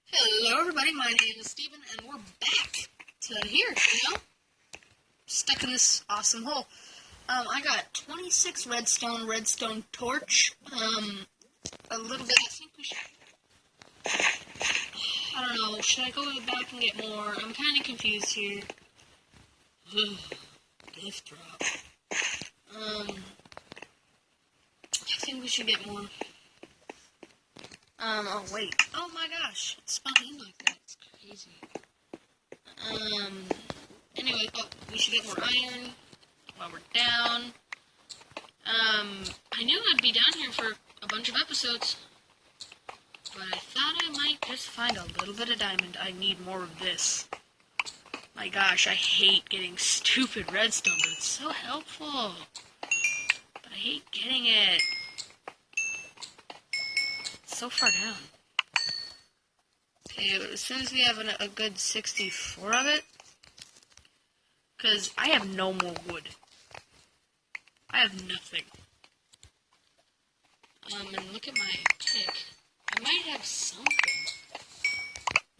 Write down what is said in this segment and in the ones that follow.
Hello everybody, my name is Steven, and we're back to here, stuck in this awesome hole. I got 26 redstone torch, a little bit, I think we should, I don't know, should I go back and get more? I'm kind of confused here. Death drop. I think we should get more. Oh wait. Oh my gosh, it spawned in like that. It's crazy. Anyway, we should get more iron while we're down. I knew I'd be down here for a bunch of episodes, but I thought I might just find a little bit of diamond. I need more of this. My gosh, I hate getting stupid redstone, but it's so helpful. But I hate getting it. So far down. Okay, as soon as we have a good 64 of it, because I have no more wood. I have nothing. And look at my pick. I might have something.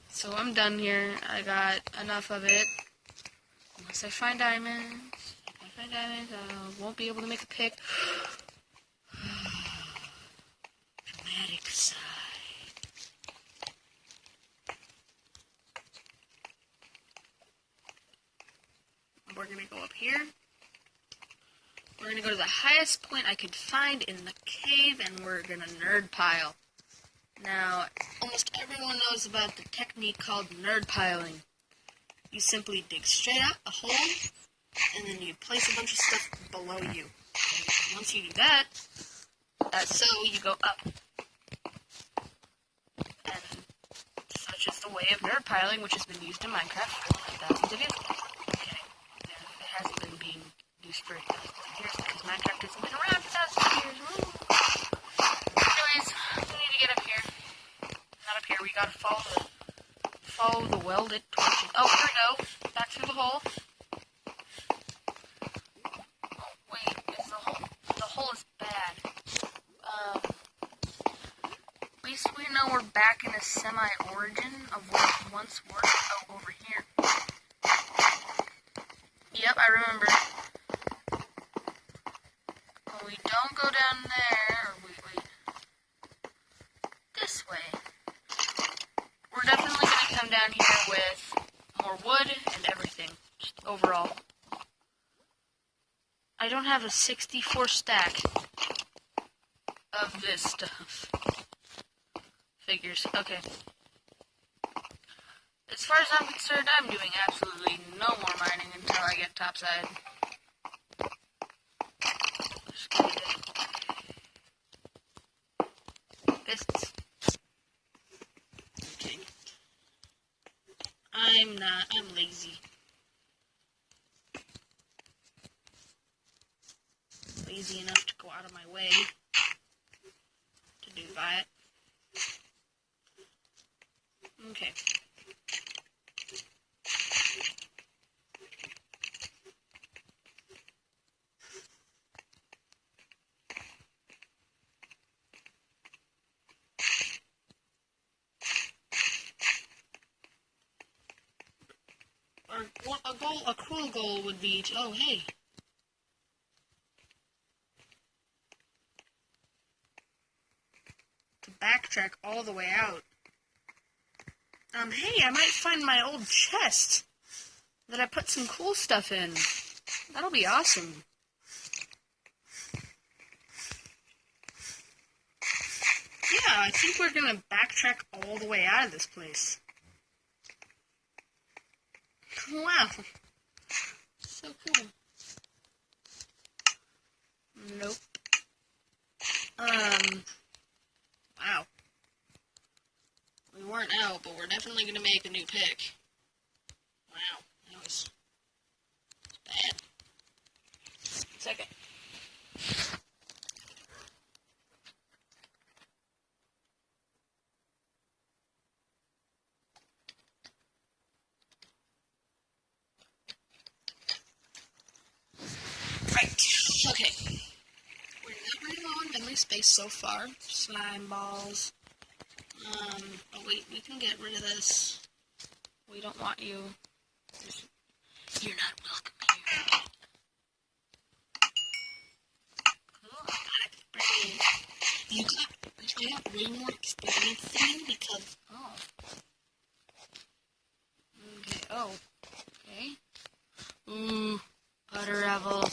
So I'm done here. I got enough of it. Unless I find diamonds. If I find diamonds, I won't be able to make a pick. Dramatic sigh. We're going to go up here. We're going to go to the highest point I could find in the cave, and we're going to nerd pile. Now, almost everyone knows about the technique called nerd piling. You simply dig straight out a hole, and then you place a bunch of stuff below you. And once you do that, so you go up. And such is the way of nerd piling, which has been used in Minecraft for thousands of years. Okay, it hasn't been being used for thousands of years because Minecraft hasn't been around for thousands of years. Woo. Anyways, we need to get up here. Not up here. We gotta follow the welded torches. Oh, here we go. Back through the hole. Wait, the hole is bad. At least we know we're back in a semi-origin of where it once were. Oh, over here. Yep, I remember. Well, we don't go down there. Or wait. This way. We're definitely going to come down here with more wood and everything. Just overall. I don't have a 64 stack of this stuff. Figures. Okay. As far as I'm concerned, I'm doing absolutely no more mining until I get topside. Just give it. Fists. Okay. I'm lazy. Lazy enough to go out of my way to do that. Okay. A cool goal would be to, oh hey. To backtrack all the way out. Hey, I might find my old chest that I put some cool stuff in. That'll be awesome. Yeah, I think we're gonna backtrack all the way out of this place. Wow. So cool. Nope. Wow. We weren't out, but we're definitely gonna make a new pick. Wow, that was bad. 1 second. Right. Okay. We're not very low on memory space so far. Slime balls. Oh wait, we can get rid of this. We don't want you. You're not welcome here. Cool, I got experience. I have way more experience than you because, okay, okay. Ooh, butter apple.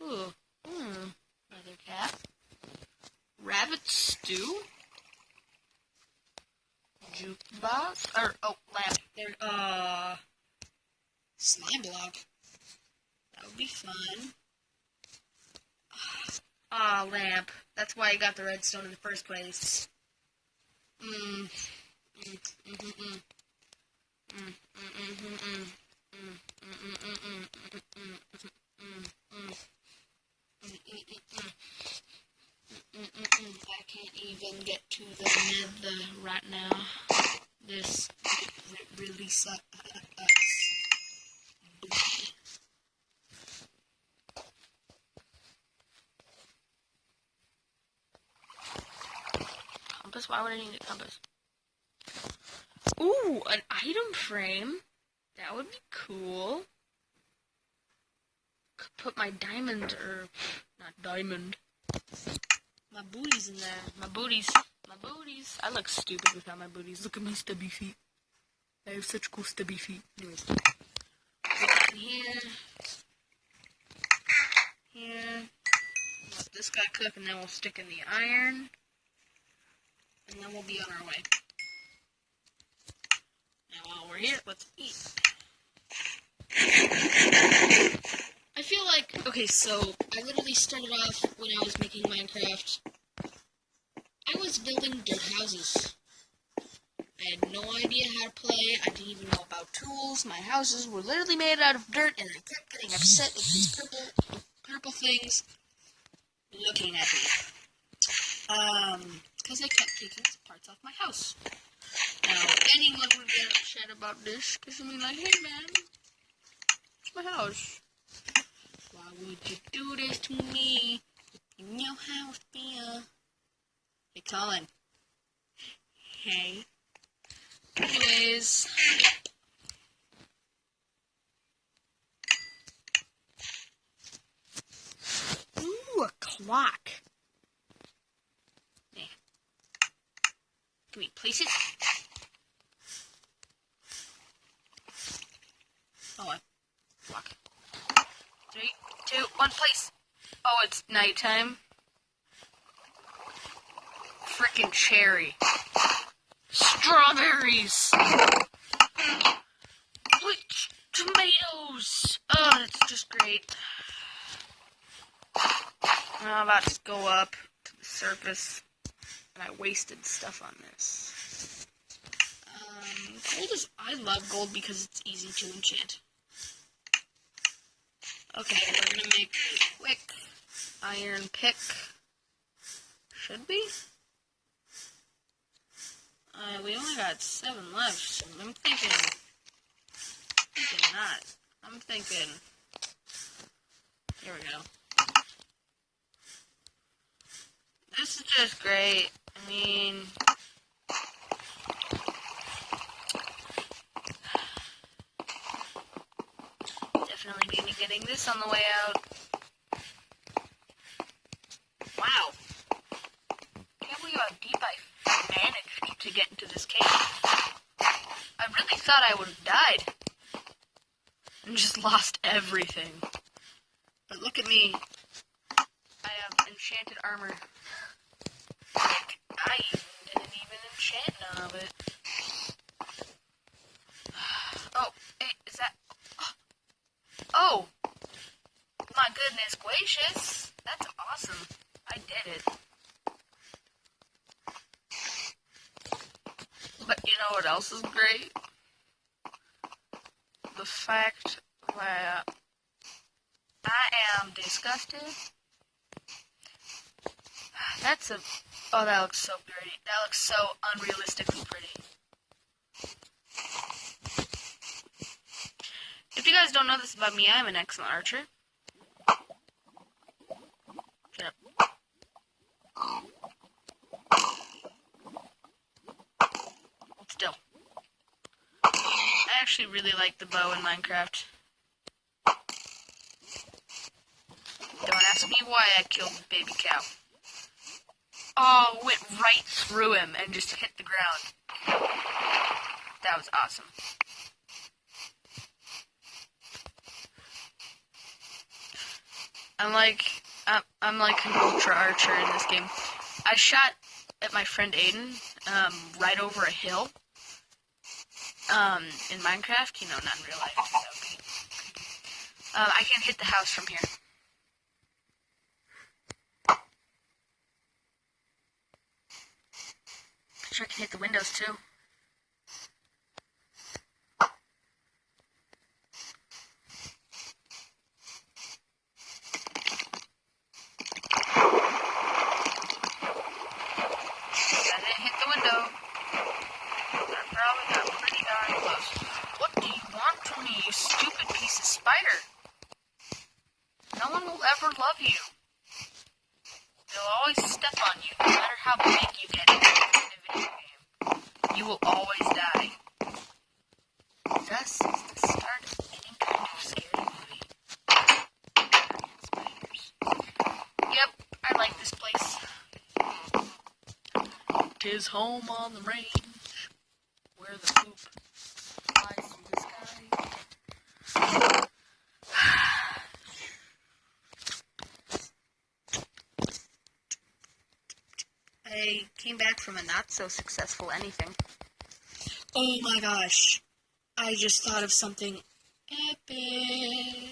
Ooh, leather cap. Rabbit stew? Jukebox? Lamp. There, slime block. That would be fun. Lamp. That's why I got the redstone in the first place. I can't even get to the nether right now. This really sucks. Compass? Why would I need a compass? Ooh, an item frame. That would be cool. Could put my diamond, or not diamond. My booties in there. My booties. I look stupid without my booties. Look at my stubby feet. I have such cool stubby feet. Anyways. Put that in here. Here. Let this guy cook, and then we'll stick in the iron. And then we'll be on our way. Now while we're here, let's eat. I feel like, okay, so I literally started off when I was making Minecraft. I was building dirt houses. I had no idea how to play. I didn't even know about tools. My houses were literally made out of dirt, and I kept getting upset with these purple things looking at me. Because I kept taking parts off my house. Now, anyone would get upset about this, because I mean, like, hey man, it's my house. Why would you do this to me? In your house, dear. Hey, Colin. Hey. Anyways. Ooh, a clock. Yeah. Can we place it? Oh, a clock. 3, 2, 1, place. Oh, it's nighttime. Frickin' cherry. Strawberries. Which tomatoes. Oh, that's just great. I'm about to go up to the surface, and I wasted stuff on this. Gold is, I love gold because it's easy to enchant. Okay, we're gonna make a quick iron pick. Should we? We only got 7 left, so I'm thinking not. I'm thinking, here we go. This is just great. I mean, definitely gonna be getting this on the way out. Wow. Can't believe how deep I managed to get into this cave. I really thought I would have died. And just lost everything. But look at me. I have enchanted armor. Like, I didn't even enchant none of it. Oh, hey, is that... Oh! My goodness gracious! That's awesome. I did it. But you know what else is great? The fact that I am disgusted. That's a... Oh, that looks so pretty. That looks so unrealistically pretty. If you guys don't know this about me, I'm an excellent archer. Shut up. actually really like the bow in Minecraft. Don't ask me why I killed the baby cow. Oh, went right through him and just hit the ground. That was awesome. I'm like an ultra archer in this game. I shot at my friend Aiden, right over a hill. In Minecraft, you know, not in real life. I can hit the house from here. Sure, I can hit the windows too. I didn't hit the window. I probably got pretty darn close. What do you want from me, you stupid piece of spider? No one will ever love you. They'll always step on you, no matter how big you get in a video game. You will always die. Thus is the start of any kind of scary movie. Spiders. Yep, I like this place. 'Tis home on the range, where the poop flies through the sky. I came back from a not-so-successful anything. Oh my gosh. I just thought of something epic.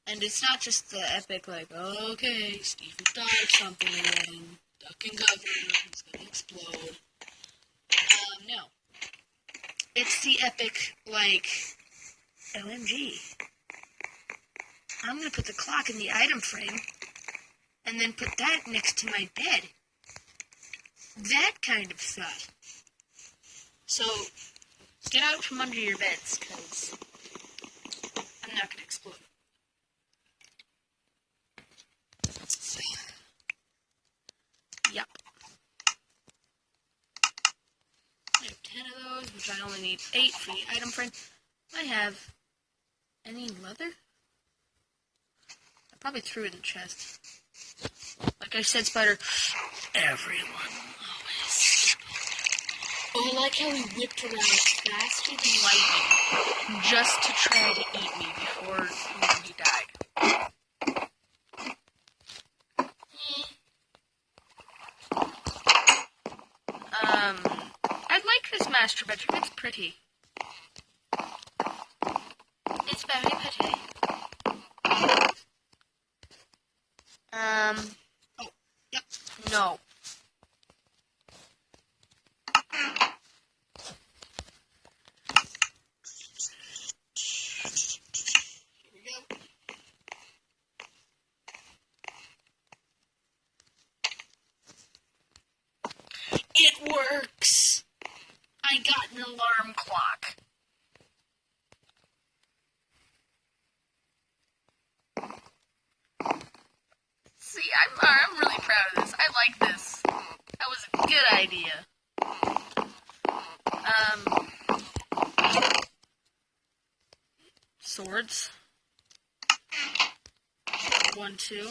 And it's not just the epic, like, okay, Steve thought of something again. Duck and cover, it's gonna explode. No. It's the epic, like, OMG. I'm gonna put the clock in the item frame, and then put that next to my bed. That kind of thought. So, get out from under your beds, because I'm not gonna explode. Yep. I have 10 of those, which I only need 8 for the item frame. I have any leather? I probably threw it in the chest. Like I said, Spider, everyone always. Oh, I like how he whipped around faster than lightning just to try to eat me before he died. I like this master bedroom. It's pretty. It's very pretty. Oh, yep. No. Here we go. It works! I got an alarm clock. See, I'm really proud of this. I like this. That was a good idea. Swords. 1, 2.